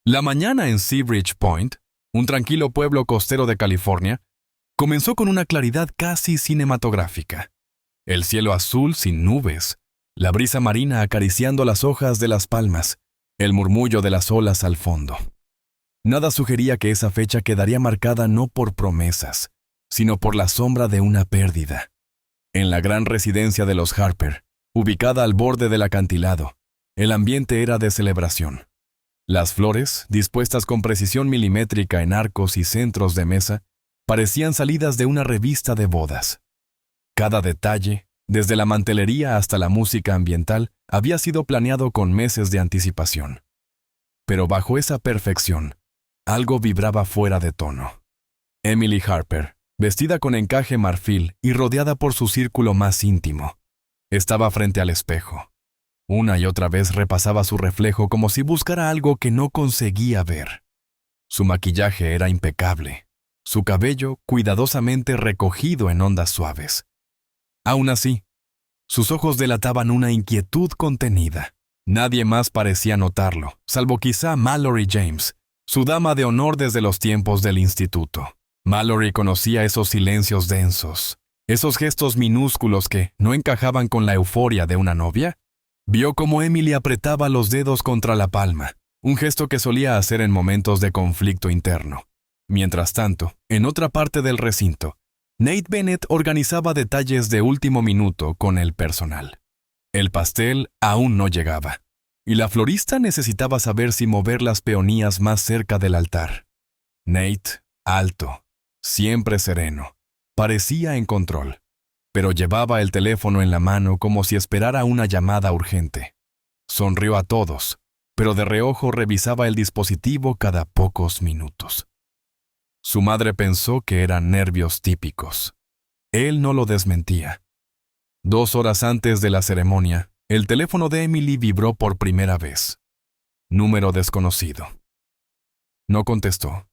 La mañana en Seabridge Point, un tranquilo pueblo costero de California, comenzó con una claridad casi cinematográfica. El cielo azul sin nubes, la brisa marina acariciando las hojas de las palmas, el murmullo de las olas al fondo. Nada sugería que esa fecha quedaría marcada no por promesas, sino por la sombra de una pérdida. En la gran residencia de los Harper, ubicada al borde del acantilado, el ambiente era de celebración. Las flores, dispuestas con precisión milimétrica en arcos y centros de mesa, parecían salidas de una revista de bodas. Cada detalle, desde la mantelería hasta la música ambiental, había sido planeado con meses de anticipación. Pero bajo esa perfección, algo vibraba fuera de tono. Emily Harper, vestida con encaje marfil y rodeada por su círculo más íntimo, estaba frente al espejo. Una y otra vez repasaba su reflejo como si buscara algo que no conseguía ver. Su maquillaje era impecable, su cabello cuidadosamente recogido en ondas suaves. Aún así, sus ojos delataban una inquietud contenida. Nadie más parecía notarlo, salvo quizá Mallory James, su dama de honor desde los tiempos del instituto. Mallory conocía esos silencios densos, esos gestos minúsculos que no encajaban con la euforia de una novia. Vio cómo Emily apretaba los dedos contra la palma, un gesto que solía hacer en momentos de conflicto interno. Mientras tanto, en otra parte del recinto, Nate Bennett organizaba detalles de último minuto con el personal. El pastel aún no llegaba, y la florista necesitaba saber si mover las peonías más cerca del altar. Nate, alto, siempre sereno, parecía en control, pero llevaba el teléfono en la mano como si esperara una llamada urgente. Sonrió a todos, pero de reojo revisaba el dispositivo cada pocos minutos. Su madre pensó que eran nervios típicos. Él no lo desmentía. 2 horas antes de la ceremonia, el teléfono de Emily vibró por primera vez. Número desconocido. No contestó.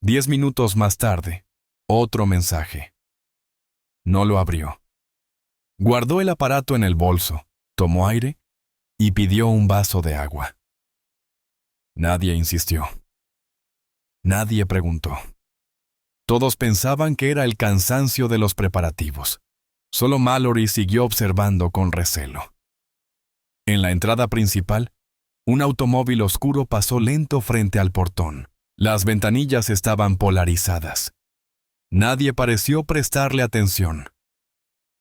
10 minutos más tarde, otro mensaje. No lo abrió. Guardó el aparato en el bolso, tomó aire y pidió un vaso de agua. Nadie insistió. Nadie preguntó. Todos pensaban que era el cansancio de los preparativos. Solo Mallory siguió observando con recelo. En la entrada principal, un automóvil oscuro pasó lento frente al portón. Las ventanillas estaban polarizadas. Nadie pareció prestarle atención.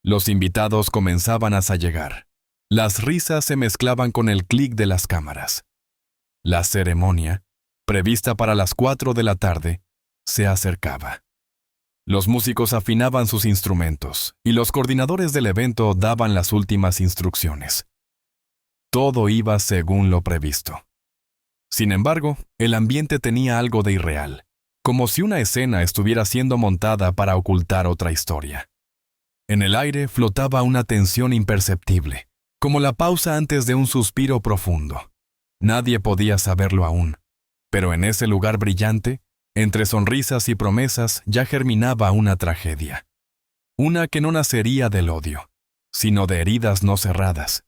Los invitados comenzaban a llegar. Las risas se mezclaban con el clic de las cámaras. La ceremonia, prevista para las 4 de la tarde, se acercaba. Los músicos afinaban sus instrumentos y los coordinadores del evento daban las últimas instrucciones. Todo iba según lo previsto. Sin embargo, el ambiente tenía algo de irreal, como si una escena estuviera siendo montada para ocultar otra historia. En el aire flotaba una tensión imperceptible, como la pausa antes de un suspiro profundo. Nadie podía saberlo aún, pero en ese lugar brillante, entre sonrisas y promesas, ya germinaba una tragedia. Una que no nacería del odio, sino de heridas no cerradas,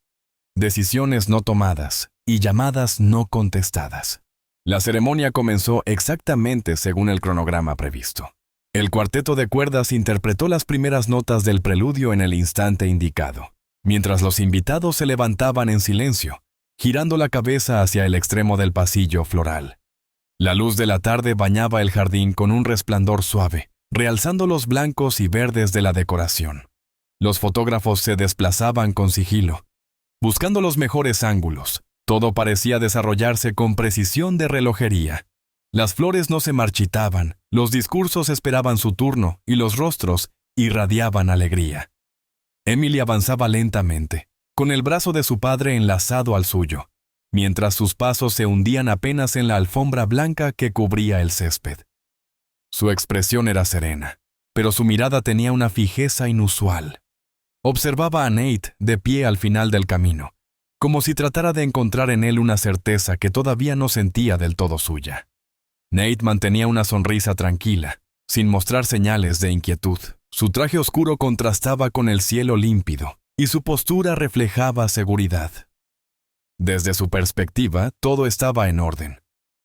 decisiones no tomadas y llamadas no contestadas. La ceremonia comenzó exactamente según el cronograma previsto. El cuarteto de cuerdas interpretó las primeras notas del preludio en el instante indicado, mientras los invitados se levantaban en silencio, girando la cabeza hacia el extremo del pasillo floral. La luz de la tarde bañaba el jardín con un resplandor suave, realzando los blancos y verdes de la decoración. Los fotógrafos se desplazaban con sigilo, buscando los mejores ángulos. Todo parecía desarrollarse con precisión de relojería. Las flores no se marchitaban, los discursos esperaban su turno y los rostros irradiaban alegría. Emily avanzaba lentamente, con el brazo de su padre enlazado al suyo, mientras sus pasos se hundían apenas en la alfombra blanca que cubría el césped. Su expresión era serena, pero su mirada tenía una fijeza inusual. Observaba a Nate de pie al final del camino, como si tratara de encontrar en él una certeza que todavía no sentía del todo suya. Nate mantenía una sonrisa tranquila, sin mostrar señales de inquietud. Su traje oscuro contrastaba con el cielo límpido, y su postura reflejaba seguridad. Desde su perspectiva, todo estaba en orden.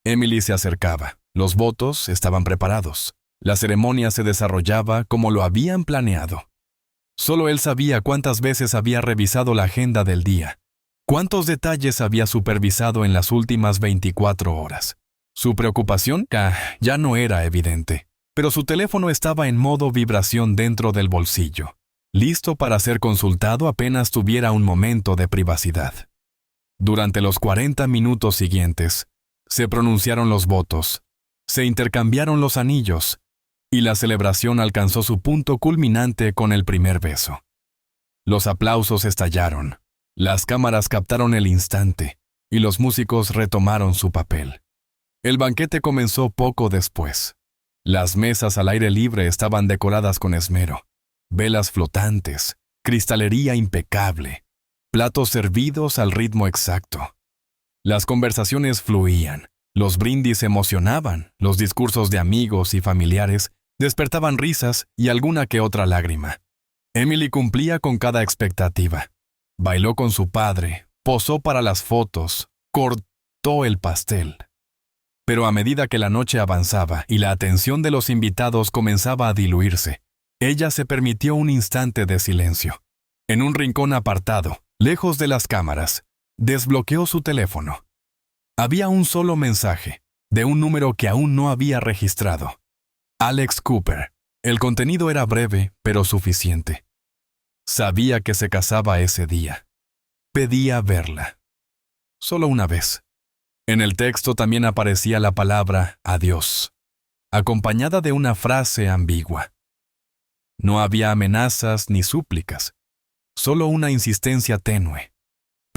Emily se acercaba. Los votos estaban preparados. La ceremonia se desarrollaba como lo habían planeado. Solo él sabía cuántas veces había revisado la agenda del día, cuántos detalles había supervisado en las últimas 24 horas. Su preocupación ya no era evidente, pero su teléfono estaba en modo vibración dentro del bolsillo, listo para ser consultado apenas tuviera un momento de privacidad. Durante los 40 minutos siguientes, se pronunciaron los votos, se intercambiaron los anillos, y la celebración alcanzó su punto culminante con el primer beso. Los aplausos estallaron, las cámaras captaron el instante, y los músicos retomaron su papel. El banquete comenzó poco después. Las mesas al aire libre estaban decoradas con esmero, velas flotantes, cristalería impecable, platos servidos al ritmo exacto. Las conversaciones fluían, los brindis emocionaban, los discursos de amigos y familiares despertaban risas y alguna que otra lágrima. Emily cumplía con cada expectativa. Bailó con su padre, posó para las fotos, cortó el pastel. Pero a medida que la noche avanzaba y la atención de los invitados comenzaba a diluirse, ella se permitió un instante de silencio. En un rincón apartado, lejos de las cámaras, desbloqueó su teléfono. Había un solo mensaje, de un número que aún no había registrado. Alex Cooper. El contenido era breve, pero suficiente. Sabía que se casaba ese día. Pedía verla. Solo una vez. En el texto también aparecía la palabra adiós, acompañada de una frase ambigua. No había amenazas ni súplicas, solo una insistencia tenue,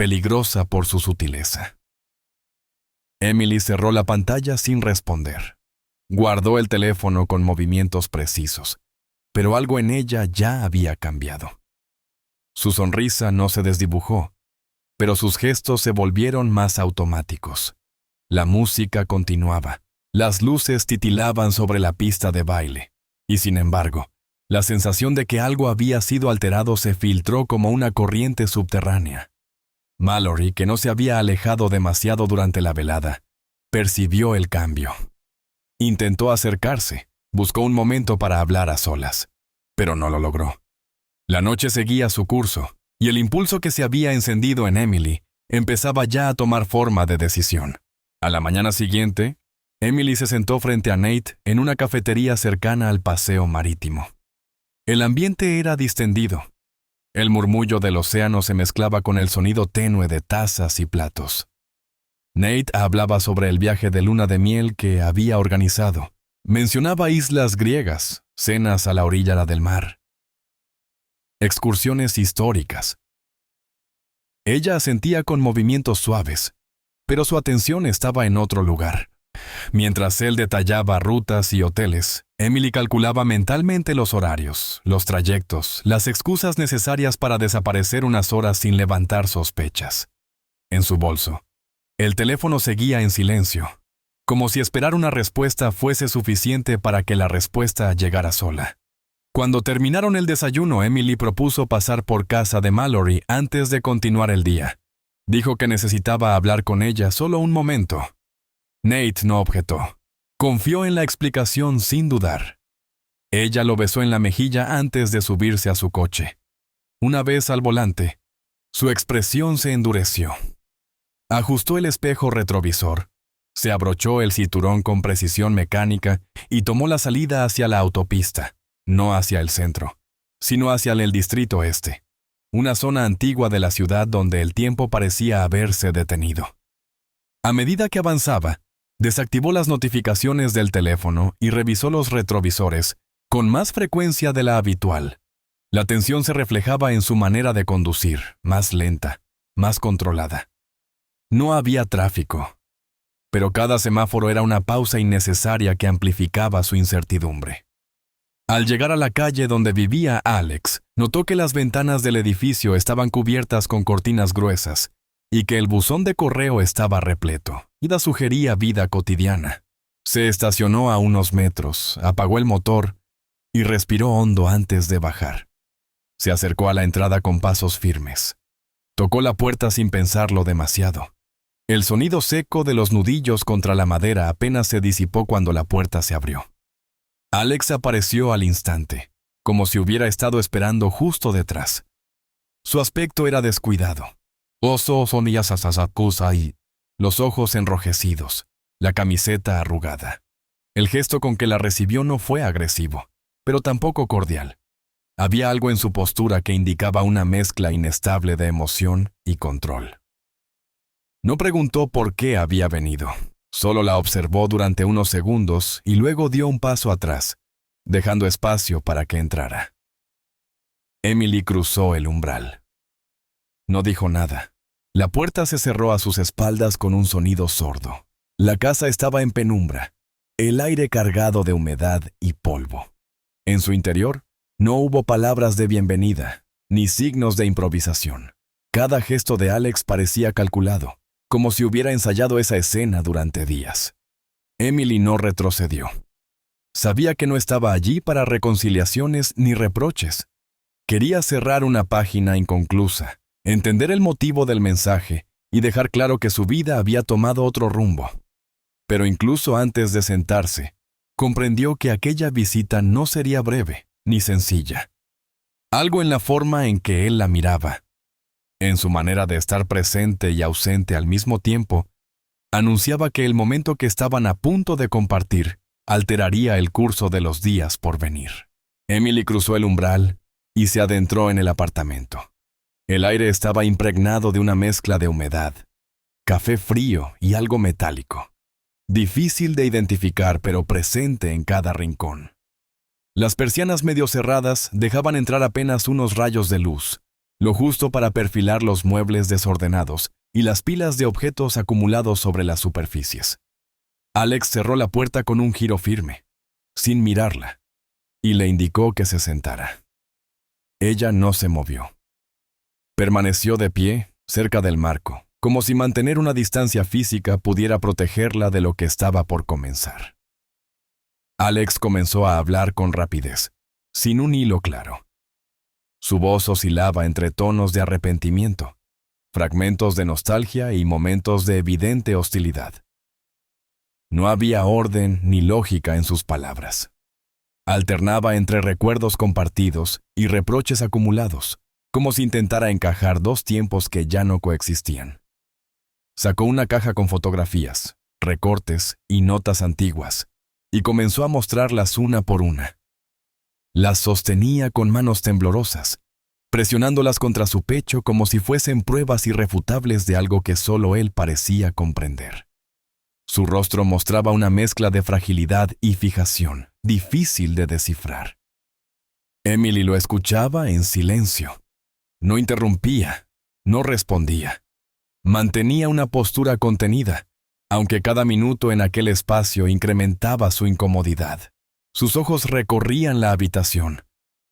peligrosa por su sutileza. Emily cerró la pantalla sin responder. Guardó el teléfono con movimientos precisos, pero algo en ella ya había cambiado. Su sonrisa no se desdibujó, pero sus gestos se volvieron más automáticos. La música continuaba, las luces titilaban sobre la pista de baile, y sin embargo, la sensación de que algo había sido alterado se filtró como una corriente subterránea. Mallory, que no se había alejado demasiado durante la velada, percibió el cambio. Intentó acercarse, buscó un momento para hablar a solas, pero no lo logró. La noche seguía su curso, y el impulso que se había encendido en Emily empezaba ya a tomar forma de decisión. A la mañana siguiente, Emily se sentó frente a Nate en una cafetería cercana al paseo marítimo. El ambiente era distendido. El murmullo del océano se mezclaba con el sonido tenue de tazas y platos. Nate hablaba sobre el viaje de luna de miel que había organizado. Mencionaba islas griegas, cenas a la orilla del mar, excursiones históricas. Ella asentía con movimientos suaves, pero su atención estaba en otro lugar. Mientras él detallaba rutas y hoteles, Emily calculaba mentalmente los horarios, los trayectos, las excusas necesarias para desaparecer unas horas sin levantar sospechas. En su bolso, el teléfono seguía en silencio, como si esperar una respuesta fuese suficiente para que la respuesta llegara sola. Cuando terminaron el desayuno, Emily propuso pasar por casa de Mallory antes de continuar el día. Dijo que necesitaba hablar con ella solo un momento. Nate no objetó. Confió en la explicación sin dudar. Ella lo besó en la mejilla antes de subirse a su coche. Una vez al volante, su expresión se endureció. Ajustó el espejo retrovisor, se abrochó el cinturón con precisión mecánica y tomó la salida hacia la autopista, no hacia el centro, sino hacia el distrito este, una zona antigua de la ciudad donde el tiempo parecía haberse detenido. A medida que avanzaba, desactivó las notificaciones del teléfono y revisó los retrovisores con más frecuencia de la habitual. La tensión se reflejaba en su manera de conducir, más lenta, más controlada. No había tráfico, pero cada semáforo era una pausa innecesaria que amplificaba su incertidumbre. Al llegar a la calle donde vivía Alex, notó que las ventanas del edificio estaban cubiertas con cortinas gruesas y que el buzón de correo estaba repleto. Ida sugería vida cotidiana. Se estacionó a unos metros, apagó el motor y respiró hondo antes de bajar. Se acercó a la entrada con pasos firmes. Tocó la puerta sin pensarlo demasiado. El sonido seco de los nudillos contra la madera apenas se disipó cuando la puerta se abrió. Alex apareció al instante, como si hubiera estado esperando justo detrás. Su aspecto era descuidado. Los ojos enrojecidos, la camiseta arrugada. El gesto con que la recibió no fue agresivo, pero tampoco cordial. Había algo en su postura que indicaba una mezcla inestable de emoción y control. No preguntó por qué había venido. Solo la observó durante unos segundos y luego dio un paso atrás, dejando espacio para que entrara. Emily cruzó el umbral. No dijo nada. La puerta se cerró a sus espaldas con un sonido sordo. La casa estaba en penumbra, el aire cargado de humedad y polvo. En su interior, no hubo palabras de bienvenida, ni signos de improvisación. Cada gesto de Alex parecía calculado, como si hubiera ensayado esa escena durante días. Emily no retrocedió. Sabía que no estaba allí para reconciliaciones ni reproches. Quería cerrar una página inconclusa, entender el motivo del mensaje y dejar claro que su vida había tomado otro rumbo. Pero incluso antes de sentarse, comprendió que aquella visita no sería breve ni sencilla. Algo en la forma en que él la miraba, en su manera de estar presente y ausente al mismo tiempo, anunciaba que el momento que estaban a punto de compartir alteraría el curso de los días por venir. Emily cruzó el umbral y se adentró en el apartamento. El aire estaba impregnado de una mezcla de humedad, café frío y algo metálico. Difícil de identificar, pero presente en cada rincón. Las persianas medio cerradas dejaban entrar apenas unos rayos de luz, lo justo para perfilar los muebles desordenados y las pilas de objetos acumulados sobre las superficies. Alex cerró la puerta con un giro firme, sin mirarla, y le indicó que se sentara. Ella no se movió. Permaneció de pie, cerca del marco, como si mantener una distancia física pudiera protegerla de lo que estaba por comenzar. Alex comenzó a hablar con rapidez, sin un hilo claro. Su voz oscilaba entre tonos de arrepentimiento, fragmentos de nostalgia y momentos de evidente hostilidad. No había orden ni lógica en sus palabras. Alternaba entre recuerdos compartidos y reproches acumulados, como si intentara encajar dos tiempos que ya no coexistían. Sacó una caja con fotografías, recortes y notas antiguas, y comenzó a mostrarlas una por una. Las sostenía con manos temblorosas, presionándolas contra su pecho como si fuesen pruebas irrefutables de algo que solo él parecía comprender. Su rostro mostraba una mezcla de fragilidad y fijación, difícil de descifrar. Emily lo escuchaba en silencio. No interrumpía, no respondía. Mantenía una postura contenida, aunque cada minuto en aquel espacio incrementaba su incomodidad. Sus ojos recorrían la habitación,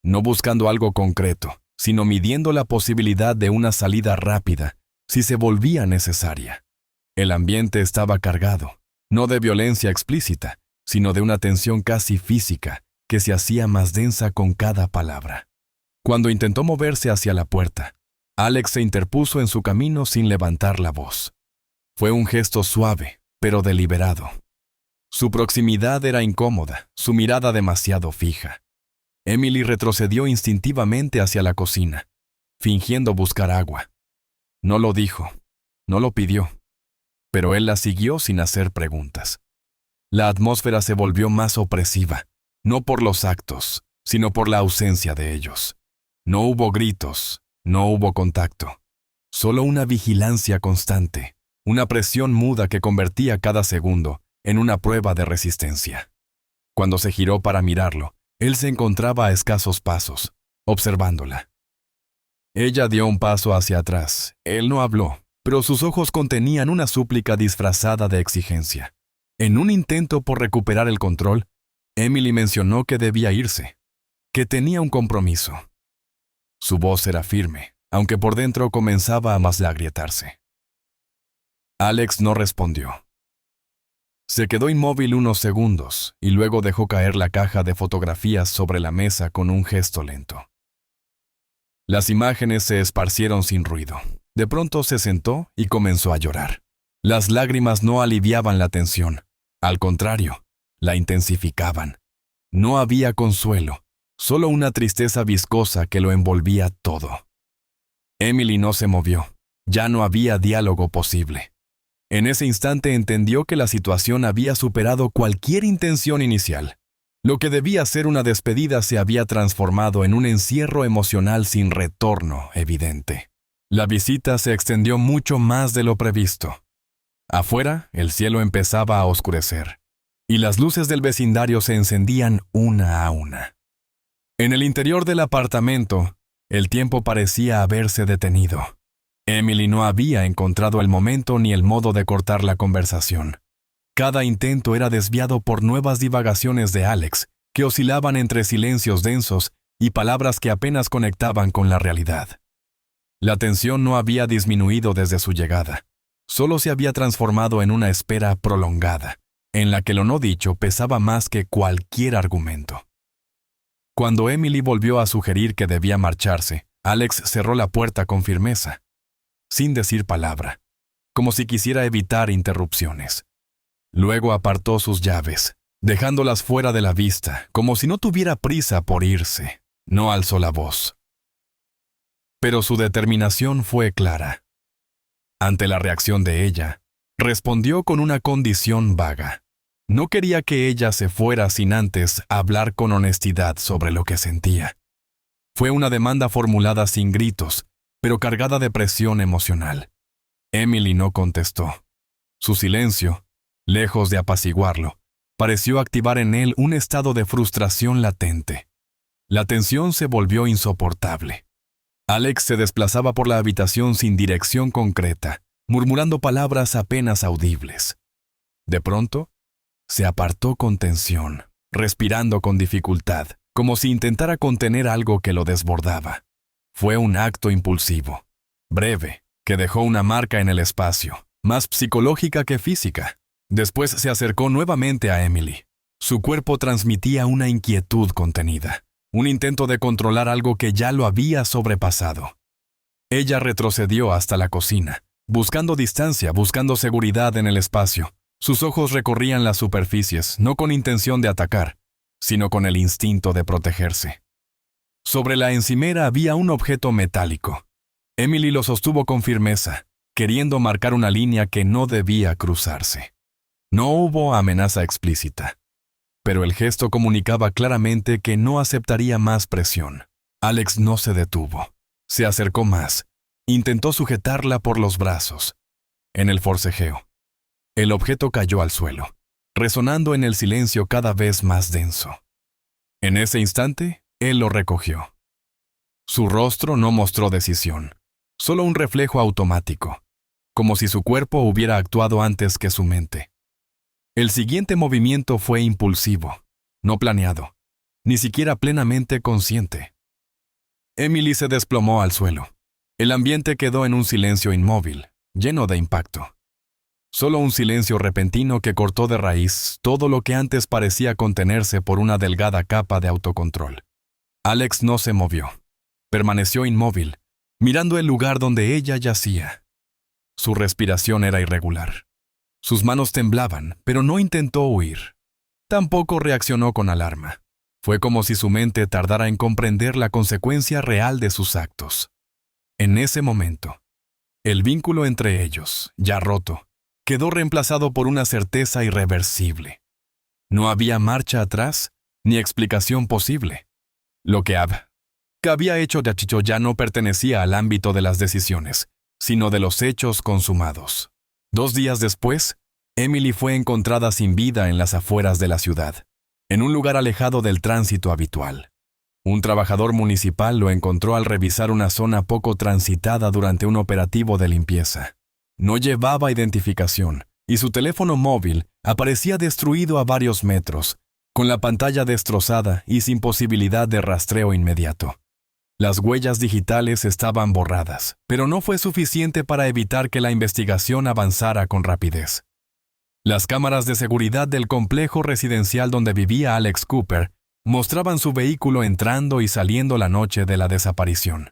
no buscando algo concreto, sino midiendo la posibilidad de una salida rápida, si se volvía necesaria. El ambiente estaba cargado, no de violencia explícita, sino de una tensión casi física que se hacía más densa con cada palabra. Cuando intentó moverse hacia la puerta, Alex se interpuso en su camino sin levantar la voz. Fue un gesto suave, pero deliberado. Su proximidad era incómoda, su mirada demasiado fija. Emily retrocedió instintivamente hacia la cocina, fingiendo buscar agua. No lo dijo, no lo pidió, pero él la siguió sin hacer preguntas. La atmósfera se volvió más opresiva, no por los actos, sino por la ausencia de ellos. No hubo gritos, no hubo contacto, solo una vigilancia constante, una presión muda que convertía cada segundo en una prueba de resistencia. Cuando se giró para mirarlo, él se encontraba a escasos pasos, observándola. Ella dio un paso hacia atrás. Él no habló, pero sus ojos contenían una súplica disfrazada de exigencia. En un intento por recuperar el control, Emily mencionó que debía irse, que tenía un compromiso. Su voz era firme, aunque por dentro comenzaba a más agrietarse. Alex no respondió. Se quedó inmóvil unos segundos y luego dejó caer la caja de fotografías sobre la mesa con un gesto lento. Las imágenes se esparcieron sin ruido. De pronto se sentó y comenzó a llorar. Las lágrimas no aliviaban la tensión. Al contrario, la intensificaban. No había consuelo, solo una tristeza viscosa que lo envolvía todo. Emily no se movió. Ya no había diálogo posible. En ese instante entendió que la situación había superado cualquier intención inicial. Lo que debía ser una despedida se había transformado en un encierro emocional sin retorno evidente. La visita se extendió mucho más de lo previsto. Afuera, el cielo empezaba a oscurecer, y las luces del vecindario se encendían una a una. En el interior del apartamento, el tiempo parecía haberse detenido. Emily no había encontrado el momento ni el modo de cortar la conversación. Cada intento era desviado por nuevas divagaciones de Alex, que oscilaban entre silencios densos y palabras que apenas conectaban con la realidad. La tensión no había disminuido desde su llegada. Solo se había transformado en una espera prolongada, en la que lo no dicho pesaba más que cualquier argumento. Cuando Emily volvió a sugerir que debía marcharse, Alex cerró la puerta con firmeza, sin decir palabra, como si quisiera evitar interrupciones. Luego apartó sus llaves, dejándolas fuera de la vista, como si no tuviera prisa por irse. No alzó la voz. Pero su determinación fue clara. Ante la reacción de ella, respondió con una condición vaga. No quería que ella se fuera sin antes hablar con honestidad sobre lo que sentía. Fue una demanda formulada sin gritos, pero cargada de presión emocional. Emily no contestó. Su silencio, lejos de apaciguarlo, pareció activar en él un estado de frustración latente. La tensión se volvió insoportable. Alex se desplazaba por la habitación sin dirección concreta, murmurando palabras apenas audibles. De pronto, se apartó con tensión, respirando con dificultad, como si intentara contener algo que lo desbordaba. Fue un acto impulsivo, breve, que dejó una marca en el espacio, más psicológica que física. Después se acercó nuevamente a Emily. Su cuerpo transmitía una inquietud contenida, un intento de controlar algo que ya lo había sobrepasado. Ella retrocedió hasta la cocina, buscando distancia, buscando seguridad en el espacio. Sus ojos recorrían las superficies, no con intención de atacar, sino con el instinto de protegerse. Sobre la encimera había un objeto metálico. Emily lo sostuvo con firmeza, queriendo marcar una línea que no debía cruzarse. No hubo amenaza explícita, pero el gesto comunicaba claramente que no aceptaría más presión. Alex no se detuvo. Se acercó más. Intentó sujetarla por los brazos. En el forcejeo, el objeto cayó al suelo, resonando en el silencio cada vez más denso. En ese instante, él lo recogió. Su rostro no mostró decisión, solo un reflejo automático, como si su cuerpo hubiera actuado antes que su mente. El siguiente movimiento fue impulsivo, no planeado, ni siquiera plenamente consciente. Emily se desplomó al suelo. El ambiente quedó en un silencio inmóvil, lleno de impacto. Solo un silencio repentino que cortó de raíz todo lo que antes parecía contenerse por una delgada capa de autocontrol. Alex no se movió. Permaneció inmóvil, mirando el lugar donde ella yacía. Su respiración era irregular. Sus manos temblaban, pero no intentó huir. Tampoco reaccionó con alarma. Fue como si su mente tardara en comprender la consecuencia real de sus actos. En ese momento, el vínculo entre ellos, ya roto, quedó reemplazado por una certeza irreversible. No había marcha atrás ni explicación posible. Lo que había hecho de Achicho ya no pertenecía al ámbito de las decisiones, sino de los hechos consumados. 2 días después, Emily fue encontrada sin vida en las afueras de la ciudad, en un lugar alejado del tránsito habitual. Un trabajador municipal lo encontró al revisar una zona poco transitada durante un operativo de limpieza. No llevaba identificación, y su teléfono móvil aparecía destruido a varios metros, con la pantalla destrozada y sin posibilidad de rastreo inmediato. Las huellas digitales estaban borradas, pero no fue suficiente para evitar que la investigación avanzara con rapidez. Las cámaras de seguridad del complejo residencial donde vivía Alex Cooper mostraban su vehículo entrando y saliendo la noche de la desaparición.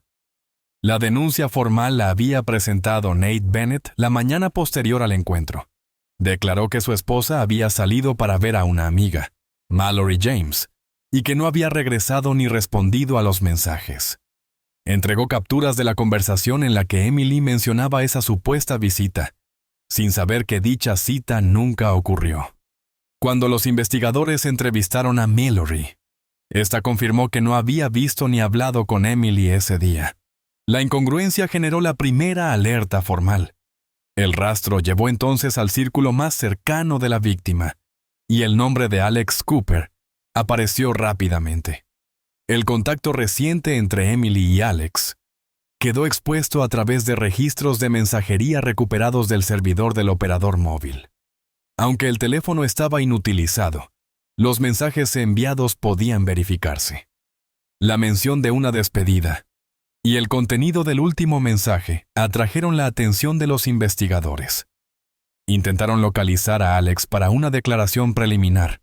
La denuncia formal la había presentado Nate Bennett la mañana posterior al encuentro. Declaró que su esposa había salido para ver a una amiga, Mallory James, y que no había regresado ni respondido a los mensajes. Entregó capturas de la conversación en la que Emily mencionaba esa supuesta visita, sin saber que dicha cita nunca ocurrió. Cuando los investigadores entrevistaron a Mallory, esta confirmó que no había visto ni hablado con Emily ese día. La incongruencia generó la primera alerta formal. El rastro llevó entonces al círculo más cercano de la víctima, y el nombre de Alex Cooper apareció rápidamente. El contacto reciente entre Emily y Alex quedó expuesto a través de registros de mensajería recuperados del servidor del operador móvil. Aunque el teléfono estaba inutilizado, los mensajes enviados podían verificarse. La mención de una despedida y el contenido del último mensaje atrajeron la atención de los investigadores. Intentaron localizar a Alex para una declaración preliminar,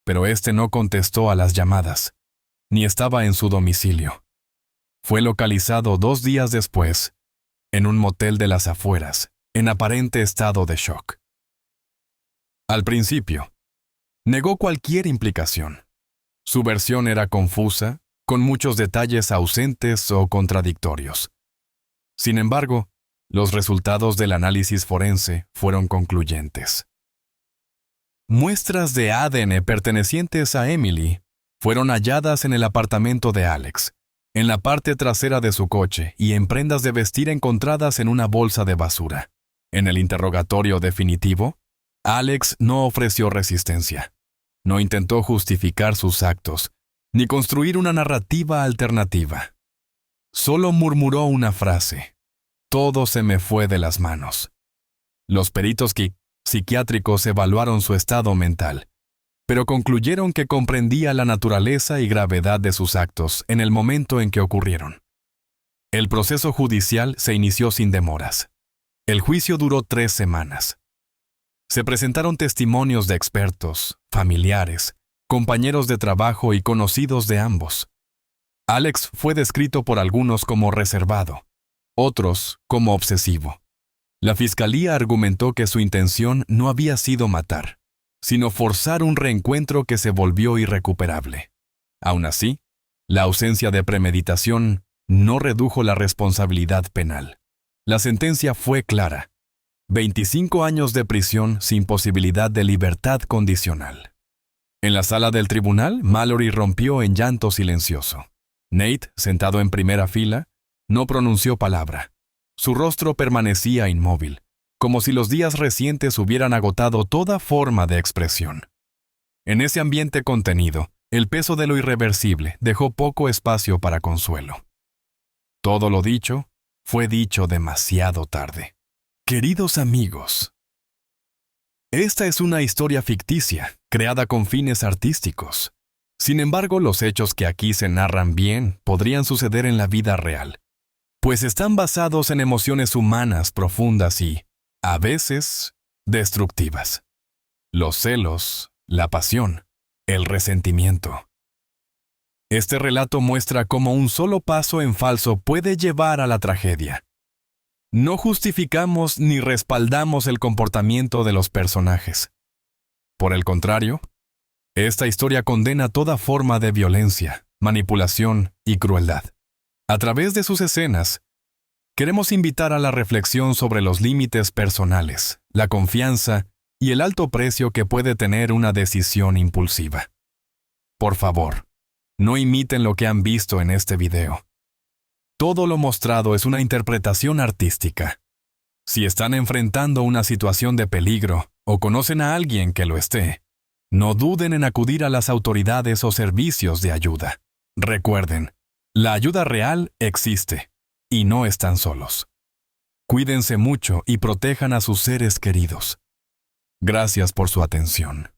pero este no contestó a las llamadas, ni estaba en su domicilio. Fue localizado 2 días después, en un motel de las afueras, en aparente estado de shock. Al principio, negó cualquier implicación. Su versión era confusa, con muchos detalles ausentes o contradictorios. Sin embargo, los resultados del análisis forense fueron concluyentes. Muestras de ADN pertenecientes a Emily fueron halladas en el apartamento de Alex, en la parte trasera de su coche y en prendas de vestir encontradas en una bolsa de basura. En el interrogatorio definitivo, Alex no ofreció resistencia. No intentó justificar sus actos, ni construir una narrativa alternativa. Solo murmuró una frase: «Todo se me fue de las manos». Los peritos psiquiátricos evaluaron su estado mental, pero concluyeron que comprendía la naturaleza y gravedad de sus actos en el momento en que ocurrieron. El proceso judicial se inició sin demoras. El juicio duró 3 semanas. Se presentaron testimonios de expertos, familiares, compañeros de trabajo y conocidos de ambos. Alex fue descrito por algunos como reservado, otros como obsesivo. La fiscalía argumentó que su intención no había sido matar, sino forzar un reencuentro que se volvió irrecuperable. Aún así, la ausencia de premeditación no redujo la responsabilidad penal. La sentencia fue clara: 25 años de prisión sin posibilidad de libertad condicional. En la sala del tribunal, Mallory rompió en llanto silencioso. Nate, sentado en primera fila, no pronunció palabra. Su rostro permanecía inmóvil, como si los días recientes hubieran agotado toda forma de expresión. En ese ambiente contenido, el peso de lo irreversible dejó poco espacio para consuelo. Todo lo dicho fue dicho demasiado tarde. Queridos amigos, esta es una historia ficticia, creada con fines artísticos. Sin embargo, los hechos que aquí se narran bien podrían suceder en la vida real, pues están basados en emociones humanas profundas y, a veces, destructivas. Los celos, la pasión, el resentimiento. Este relato muestra cómo un solo paso en falso puede llevar a la tragedia. No justificamos ni respaldamos el comportamiento de los personajes. Por el contrario, esta historia condena toda forma de violencia, manipulación y crueldad. A través de sus escenas, queremos invitar a la reflexión sobre los límites personales, la confianza y el alto precio que puede tener una decisión impulsiva. Por favor, no imiten lo que han visto en este video. Todo lo mostrado es una interpretación artística. Si están enfrentando una situación de peligro o conocen a alguien que lo esté, no duden en acudir a las autoridades o servicios de ayuda. Recuerden, la ayuda real existe y no están solos. Cuídense mucho y protejan a sus seres queridos. Gracias por su atención.